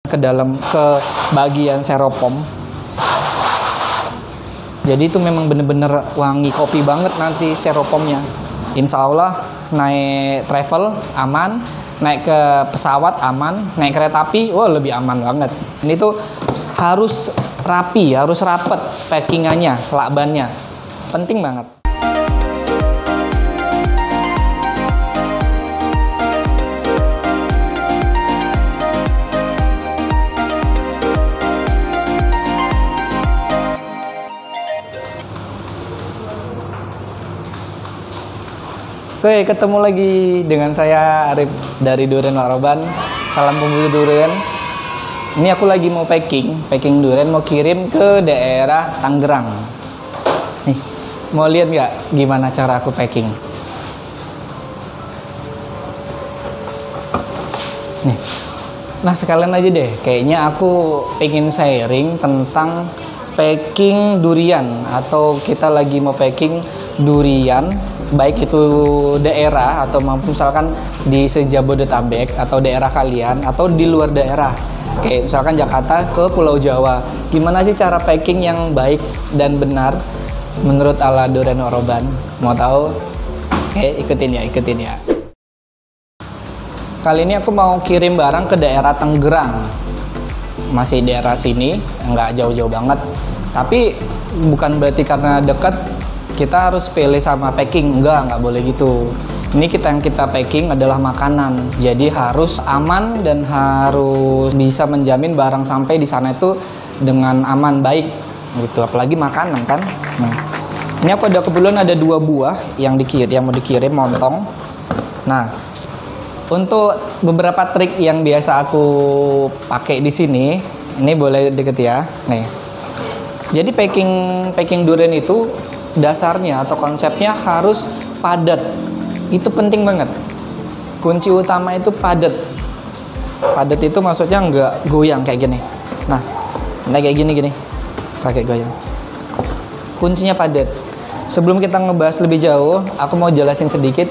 ke dalam ke bagian styrofoam. Jadi itu memang bener-bener wangi kopi banget nanti styrofoamnya. Insya Allah naik travel aman, naik ke pesawat aman, naik kereta api, wah lebih aman banget. Ini tuh harus rapi, harus rapet packingannya, lakbannya, penting banget. Oke, ketemu lagi dengan saya Arif dari Durian Waroban. Salam pemburu durian. Ini aku lagi mau packing durian, mau kirim ke daerah Tangerang. Nih, mau lihat nggak gimana cara aku packing? Nih, nah sekalian aja deh. Kayaknya aku pengen sharing tentang packing durian, atau kita lagi mau packing durian. Baik itu daerah atau maupun misalkan di sejabodetabek atau daerah kalian atau di luar daerah, kayak misalkan Jakarta ke Pulau Jawa. Gimana sih cara packing yang baik dan benar menurut ala Durian Waroban? Mau tahu? Oke, ikutin ya. Kali ini aku mau kirim barang ke daerah Tangerang. Masih daerah sini, nggak jauh-jauh banget. Tapi bukan berarti karena dekat kita harus pilih sama packing, nggak boleh gitu. Ini yang kita packing adalah makanan, jadi harus aman dan harus bisa menjamin barang sampai di sana itu dengan aman, baik gitu. Apalagi makanan kan. Nah, ini aku ada kebetulan ada 2 buah yang mau dikirim montong. Nah, untuk beberapa trik yang biasa aku pakai di sini, ini boleh deket ya. Nih, jadi packing durian itu dasarnya atau konsepnya harus padat. Itu penting banget. Kunci utama itu padat. Padat itu maksudnya nggak goyang kayak gini. Nah kayak gini pakai goyang. Kuncinya padat. Sebelum kita ngebahas lebih jauh, aku mau jelasin sedikit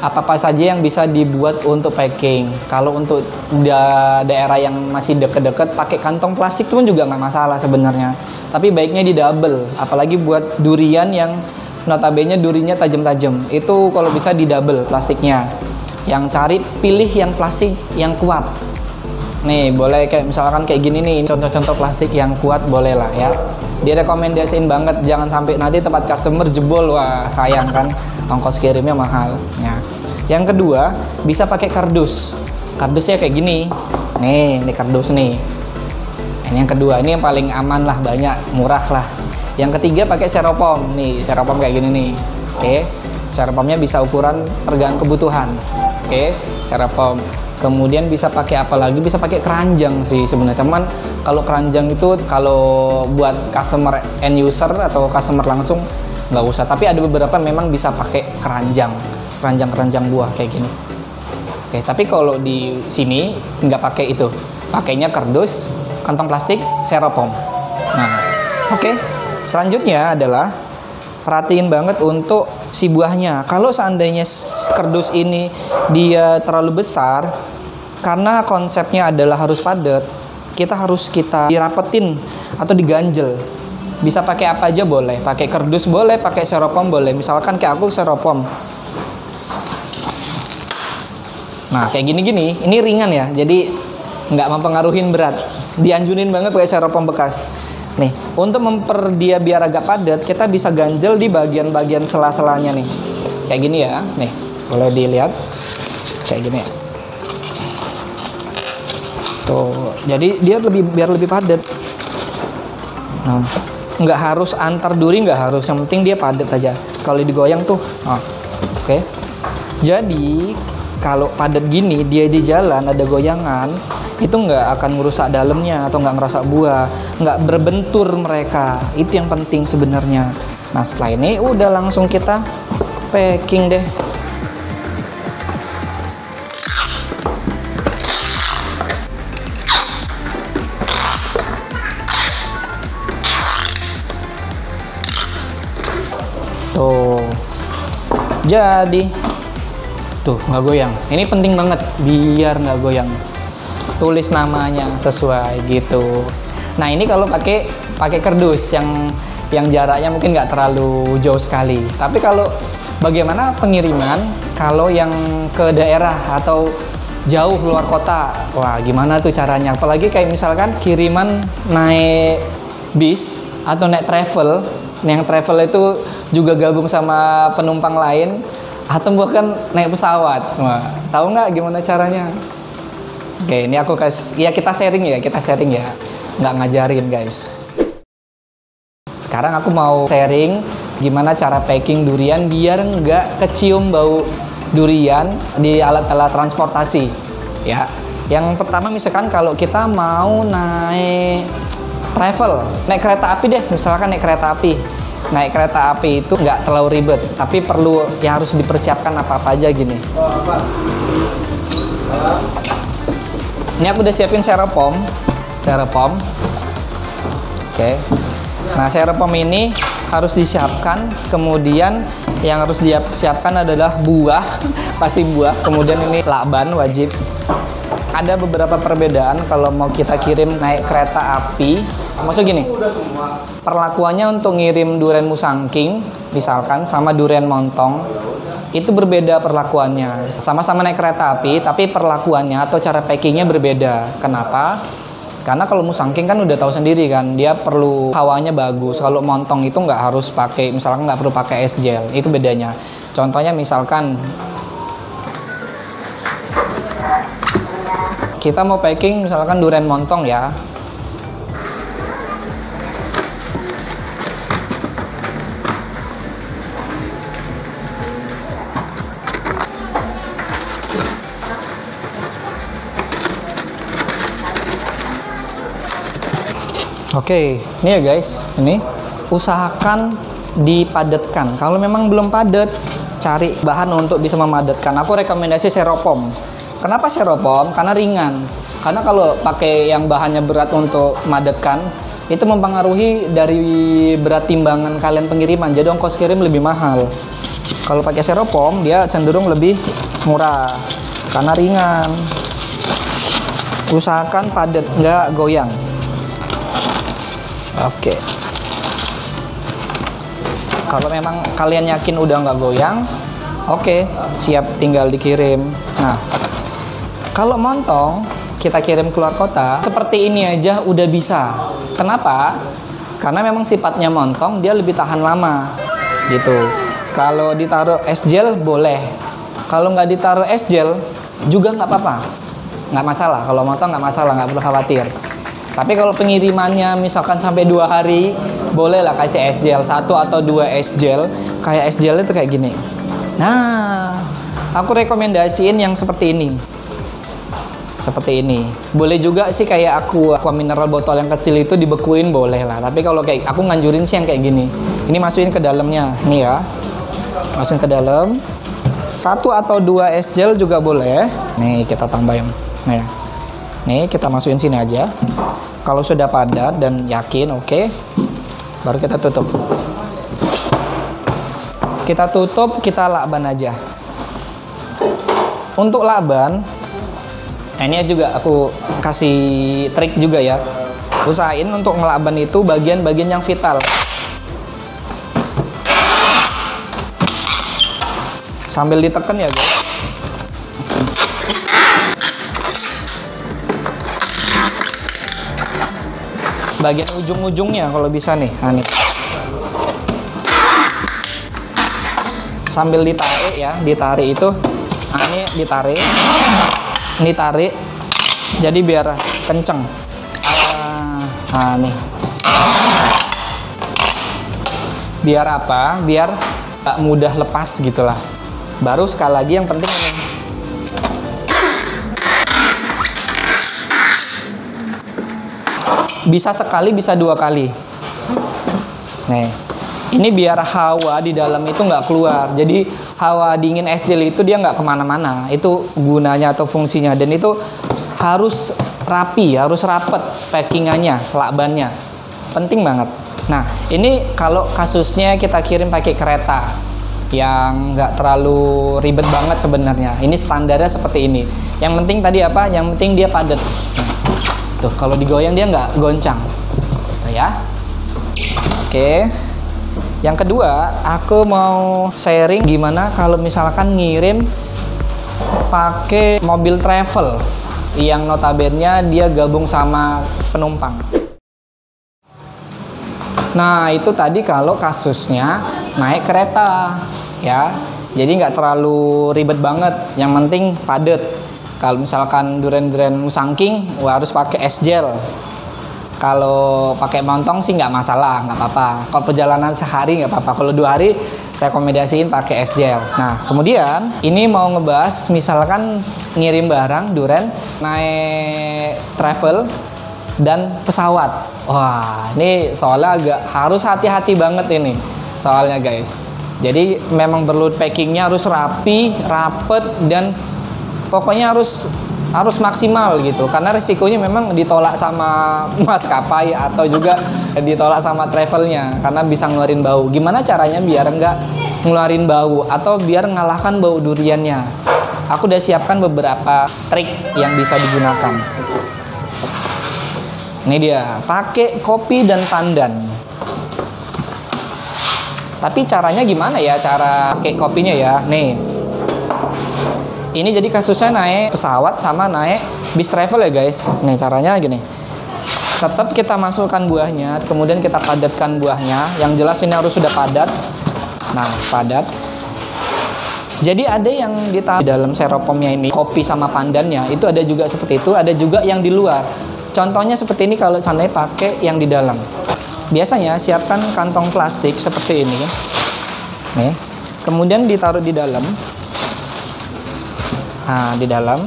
apa saja yang bisa dibuat untuk packing. Kalau untuk daerah yang masih deket-deket, pakai kantong plastik itu pun juga nggak masalah sebenarnya. Tapi baiknya di double, apalagi buat durian yang notabene durinya tajam-tajam. Itu kalau bisa di double plastiknya. Yang cari pilih yang plastik yang kuat. Nih, boleh kayak misalkan kayak gini nih, contoh-contoh plastik yang kuat boleh lah ya. Direkomendasiin banget, jangan sampai nanti tempat customer jebol, wah sayang kan, ongkos kirimnya mahal. Ya. Yang kedua, bisa pakai kardus. Kardusnya kayak gini. Nih, ini kardus nih. Ini yang kedua, ini yang paling aman lah, banyak, murah lah. Yang ketiga pakai styrofoam. Nih, styrofoam kayak gini nih. Oke. Styrofoamnya bisa ukuran tergantung kebutuhan. Oke, styrofoam. Kemudian bisa pakai apa lagi? Bisa pakai keranjang sih sebenarnya, teman. Kalau keranjang itu kalau buat customer end user atau customer langsung nggak usah. Tapi ada beberapa memang bisa pakai keranjang buah kayak gini. Oke, tapi kalau di sini nggak pakai itu. Pakainya kardus, kantong plastik, styrofoam. Nah, oke. Selanjutnya adalah perhatiin banget untuk si buahnya. Kalau seandainya kardus ini dia terlalu besar, karena konsepnya adalah harus padat, kita dirapetin atau diganjel. Bisa pakai apa aja boleh, pakai kardus boleh, pakai styrofoam boleh. Misalkan kayak aku styrofoam. Nah, kayak gini-gini, ini ringan ya, jadi nggak mempengaruhin berat. Dianjurin banget pakai styrofoam bekas. Nih, untuk dia biar agak padat, kita bisa ganjel di bagian-bagian sela-selanya nih. Kayak gini ya, nih, boleh dilihat. Kayak gini. Tuh, jadi dia biar lebih padat. Nah, nggak harus antar duri, nggak harus. Yang penting dia padat aja. Kalau digoyang tuh, oke. Jadi kalau padat gini, dia di jalan ada goyangan, itu nggak akan merusak dalamnya atau nggak ngerusak buah, nggak berbentur mereka. Itu yang penting sebenarnya. Nah, setelah ini udah langsung kita packing deh. Tuh, jadi tuh nggak goyang. Ini penting banget biar nggak goyang. tulis namanya sesuai gitu. Nah ini kalau pakai kardus yang jaraknya mungkin nggak terlalu jauh sekali. Tapi kalau bagaimana pengiriman kalau yang ke daerah atau jauh luar kota, wah gimana tuh caranya? Apalagi kayak misalkan kiriman naik bis atau naik travel, yang travel itu juga gabung sama penumpang lain atau bahkan naik pesawat. Wah, tahu nggak gimana caranya? Oke, ini aku kasih, ya kita sharing ya, nggak ngajarin guys. Sekarang aku mau sharing gimana cara packing durian biar nggak kecium bau durian di alat-alat transportasi ya. Yang pertama misalkan kalau kita mau naik travel, naik kereta api deh, misalkan naik kereta api. Naik kereta api itu nggak terlalu ribet, tapi perlu ya harus dipersiapkan apa-apa aja gini. Ini aku udah siapin styrofoam. Oke. Nah, styrofoam ini harus disiapkan. Kemudian yang harus disiapkan adalah buah, pasti buah. Kemudian ini lakban wajib. Ada beberapa perbedaan kalau mau kita kirim naik kereta api. Maksud gini, perlakuannya untuk ngirim durian musangking, misalkan sama durian montong, itu berbeda perlakuannya. Sama-sama naik kereta api, tapi perlakuannya atau cara packingnya berbeda. Kenapa? Karena kalau musangking kan udah tahu sendiri kan, dia perlu hawanya bagus. Kalau montong itu nggak harus pakai, misalkan nggak perlu pakai es gel, itu bedanya. Contohnya misalkan kita mau packing misalkan durian montong ya. Oke, ini ya guys, ini usahakan dipadatkan. Kalau memang belum padat, cari bahan untuk bisa memadatkan. Aku rekomendasi styrofoam. Kenapa styrofoam? Karena ringan. Karena kalau pakai yang bahannya berat untuk madatkan, itu mempengaruhi dari berat timbangan kalian pengiriman. Jadi ongkos kirim lebih mahal. Kalau pakai styrofoam, dia cenderung lebih murah karena ringan. Usahakan padat, nggak goyang. Oke. Kalau memang kalian yakin udah nggak goyang, oke, siap tinggal dikirim. Nah, kalau montong kita kirim keluar kota, seperti ini aja udah bisa. Kenapa? Karena memang sifatnya montong, dia lebih tahan lama, gitu. Kalau ditaruh es gel boleh. Kalau nggak ditaruh es gel juga nggak apa-apa, nggak masalah. Kalau montong nggak masalah, nggak perlu khawatir. Tapi kalau pengirimannya misalkan sampai 2 hari, bolehlah kasih es gel 1 atau 2 es gel. Kayak es gel itu kayak gini. Nah, aku rekomendasiin yang seperti ini. Seperti ini. Boleh juga sih kayak aqua mineral botol yang kecil itu dibekuin boleh lah. Tapi kalau kayak aku nganjurin sih yang kayak gini. Ini masukin ke dalamnya. Nih ya. Masukin ke dalam. 1 atau 2 es gel juga boleh. Nih kita tambahin. Nih kita masukin sini aja. Kalau sudah padat dan yakin, oke, baru kita tutup. Kita tutup, kita lakban aja. Untuk lakban, nah ini juga aku kasih trik juga ya. Usahain untuk ngelakban itu bagian-bagian yang vital. Sambil ditekan ya guys. Bagian ujung-ujungnya kalau bisa nih, nah nih. Sambil ditarik ya, ditarik itu, nah ini ditarik, ini tarik, jadi biar kenceng. Nah nih, biar apa? Biar gak mudah lepas gitulah. Baru sekali lagi yang penting ini. Bisa sekali, bisa 2 kali. Nih, ini biar hawa di dalam itu nggak keluar. Jadi hawa dingin es gel itu dia nggak kemana-mana. Itu gunanya atau fungsinya. Dan itu harus rapi, harus rapet packingannya, lakbannya. Penting banget. Nah, ini kalau kasusnya kita kirim pakai kereta. yang nggak terlalu ribet banget sebenarnya. Ini standarnya seperti ini. Yang penting tadi apa? Yang penting dia padat. Tuh, kalau digoyang dia nggak goncang. Tuh ya. Oke. Yang kedua, aku mau sharing gimana kalau misalkan ngirim pakai mobil travel yang notabene dia gabung sama penumpang. Nah, itu tadi kalau kasusnya naik kereta ya. Jadi nggak terlalu ribet banget. Yang penting padat. Kalau misalkan duren-duren Musangking, harus pakai es gel. Kalau pakai montong sih nggak masalah, nggak apa-apa. Kalau perjalanan sehari nggak apa-apa. Kalau 2 hari, rekomendasiin pakai es gel. Nah, kemudian ini mau ngebahas misalkan ngirim barang duren naik travel dan pesawat. Wah, ini soalnya agak harus hati-hati banget ini soalnya guys. Jadi memang perlu packingnya harus rapi, rapet, dan pokoknya harus maksimal gitu, karena risikonya memang ditolak sama maskapai atau juga ditolak sama travelnya karena bisa ngeluarin bau. Gimana caranya biar nggak ngeluarin bau atau biar ngalahkan bau duriannya? Aku udah siapkan beberapa trik yang bisa digunakan. Ini dia, pakai kopi dan pandan. Tapi caranya gimana ya cara pakai kopinya ya? Nih. Ini jadi kasusnya naik pesawat sama naik bis travel ya guys. Nih caranya gini. Tetap kita masukkan buahnya, kemudian kita padatkan buahnya. Yang jelas ini harus sudah padat. Nah, padat. Jadi ada yang ditaruh di dalam seropomnya ini, kopi sama pandannya. Itu ada juga seperti itu, ada juga yang di luar. Contohnya seperti ini kalau seandainya pakai yang di dalam. Biasanya siapkan kantong plastik seperti ini. Nih. Kemudian ditaruh di dalam. Nah, di dalam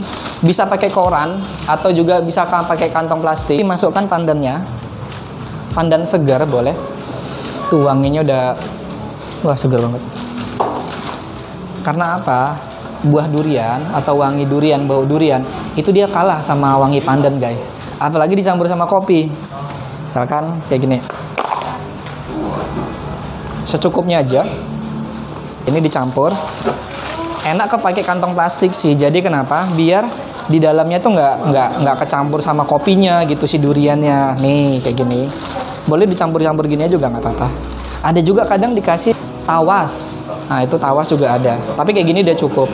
bisa pakai koran atau juga bisa pakai kantong plastik. Masukkan pandannya, pandan segar boleh. Tuh wanginya udah, wah segar banget. Karena apa? Buah durian atau wangi durian, bau durian itu dia kalah sama wangi pandan guys. Apalagi dicampur sama kopi. Misalkan kayak gini, secukupnya aja. Ini dicampur. Enak pakai kantong plastik sih. Jadi kenapa? Biar di dalamnya tuh nggak kecampur sama kopinya gitu si duriannya. Nih kayak gini. Boleh dicampur-campur gini aja juga nggak apa-apa. Ada juga kadang dikasih tawas. Nah itu tawas juga ada. Tapi kayak gini udah cukup.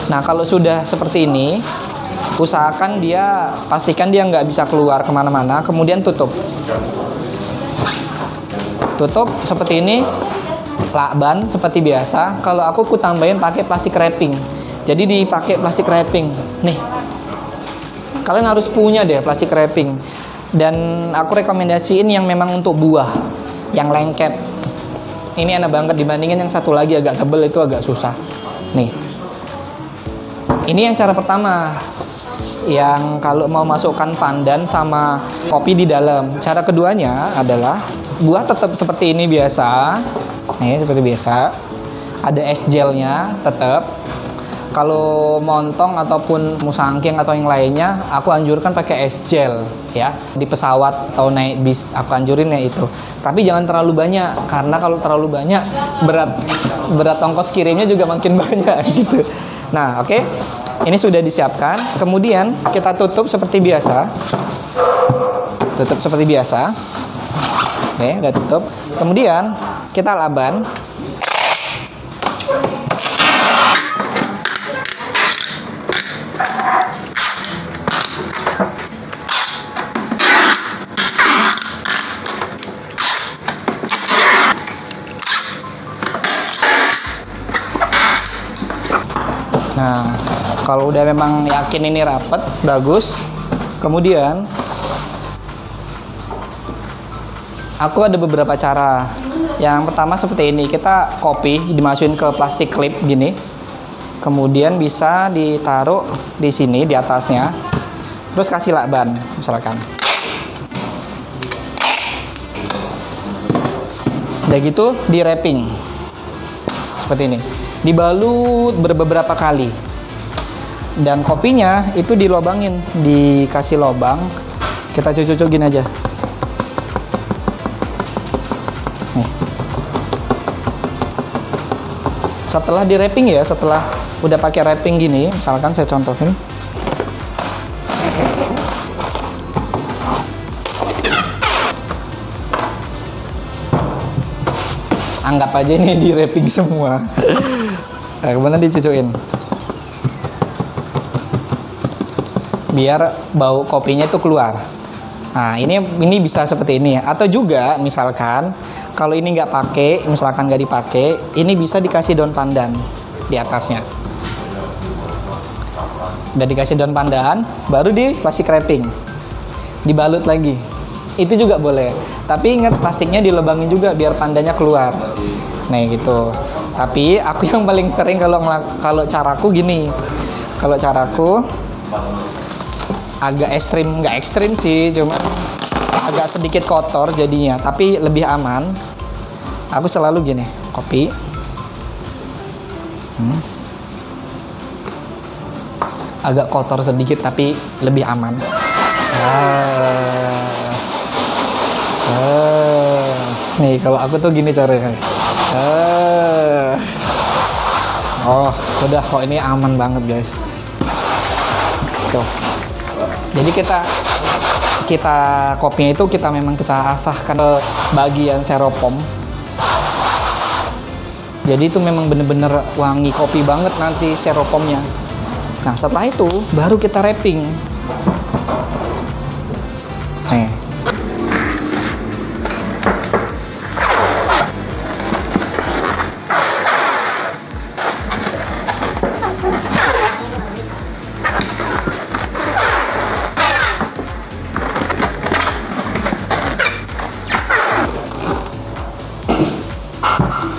Nah kalau sudah seperti ini, usahakan dia pastikan dia nggak bisa keluar kemana-mana. Kemudian tutup. Tutup seperti ini. Lakban seperti biasa. Kalau aku tambahin pakai plastik wrapping. Jadi dipakai plastik wrapping. Nih. Kalian harus punya deh plastik wrapping. Dan aku rekomendasiin yang memang untuk buah, yang lengket. Ini enak banget dibandingin yang satu lagi agak tebel, itu agak susah. Nih. Ini yang cara pertama. Yang kalau mau masukkan pandan sama kopi di dalam. Cara keduanya adalah buah tetap seperti ini biasa. Nih seperti biasa. Ada es gelnya tetap. Kalau montong ataupun musangking atau yang lainnya, aku anjurkan pakai es gel ya. Di pesawat atau naik bis, aku anjurin ya itu. Tapi jangan terlalu banyak, karena kalau terlalu banyak berat ongkos kirimnya juga makin banyak gitu. Nah, oke. Ini sudah disiapkan. Kemudian kita tutup seperti biasa. Tutup seperti biasa. Oke, udah tutup. Kemudian kita laban. Nah, kalau udah memang yakin ini rapet, bagus. Kemudian aku ada beberapa cara. Yang pertama seperti ini, kita kopi dimasukin ke plastik clip gini. Kemudian bisa ditaruh di sini di atasnya. Terus kasih lakban misalkan. Udah gitu di wrapping. Seperti ini. Dibalut beberapa kali. Dan kopinya itu dilobangin, dikasih lobang. Kita cucuk gini aja. Nih. setelah di wrapping ya, setelah udah pakai wrapping gini, misalkan saya contohin. Anggap aja ini di wrapping semua. Nah, kemudian dicucuin. Biar bau kopinya itu keluar. Nah, ini bisa seperti ini. Atau juga misalkan kalau ini nggak pakai, misalkan nggak dipakai, ini bisa dikasih daun pandan di atasnya. Udah dikasih daun pandan, baru di plastik wrapping, dibalut lagi. Itu juga boleh. Tapi ingat plastiknya dilubangin juga biar pandannya keluar. Nah gitu. Tapi aku yang paling sering kalau caraku gini. Kalau caraku agak ekstrim, nggak ekstrim sih, cuma agak sedikit kotor jadinya, tapi lebih aman. Aku selalu gini, kopi. Agak kotor sedikit tapi lebih aman. Nih kalau aku tuh gini caranya. Oh, udah kok, ini aman banget guys. Tuh. Jadi kita kopinya itu memang kita asahkan ke bagian seropom. Jadi itu memang bener-bener wangi kopi banget nanti seropomnya. Nah setelah itu baru kita wrapping. Nih.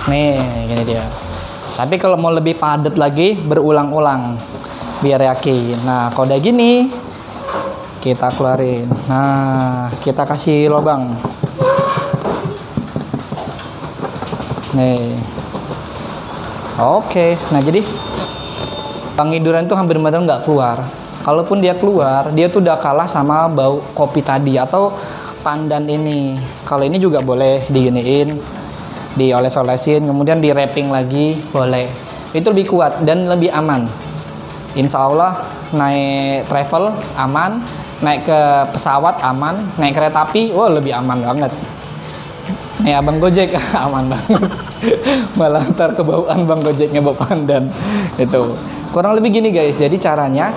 Nih, gini dia. Tapi kalau mau lebih padat lagi, berulang-ulang biar yakin. Nah, kalau udah gini, kita keluarin. Nah, kita kasih lubang. Nih. Oke. Nah, jadi wangi durian tuh hampir benar nggak keluar. Kalaupun dia keluar, dia tuh udah kalah sama bau kopi tadi atau pandan ini. Kalau ini juga boleh diginiin, dioles-olesin, kemudian di wrapping lagi boleh. Itu lebih kuat dan lebih aman. Insya Allah naik travel aman, naik ke pesawat aman, naik kereta api, wah lebih aman banget. Nih abang Gojek aman banget. Malah ntar kebauan bang Gojeknya bau pandan. Itu kurang lebih gini guys. Jadi caranya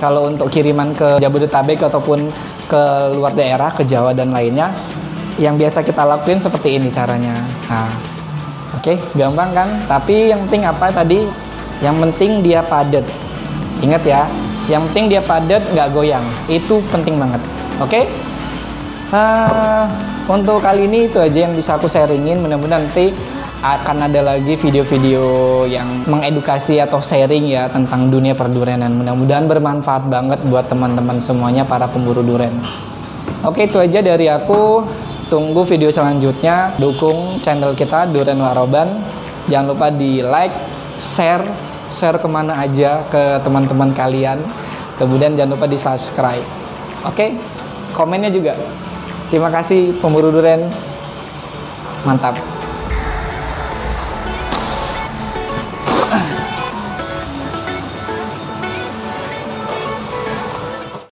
kalau untuk kiriman ke Jabodetabek ataupun ke luar daerah, ke Jawa dan lainnya, yang biasa kita lakuin seperti ini caranya. Nah, oke, gampang kan? Tapi yang penting apa tadi? Yang penting dia padat. Ingat ya, yang penting dia padat, nggak goyang. Itu penting banget. Oke? Untuk kali ini itu aja yang bisa aku sharingin. Mudah-mudahan nanti akan ada lagi video-video yang mengedukasi atau sharing ya tentang dunia perdurianan. Mudah-mudahan bermanfaat banget buat teman-teman semuanya, para pemburu durian. Oke, itu aja dari aku. Tunggu video selanjutnya. Dukung channel kita Durian Waroban. Jangan lupa di like, share kemana aja ke teman-teman kalian. Kemudian jangan lupa di subscribe. Oke, komennya juga. Terima kasih pemburu durian. Mantap.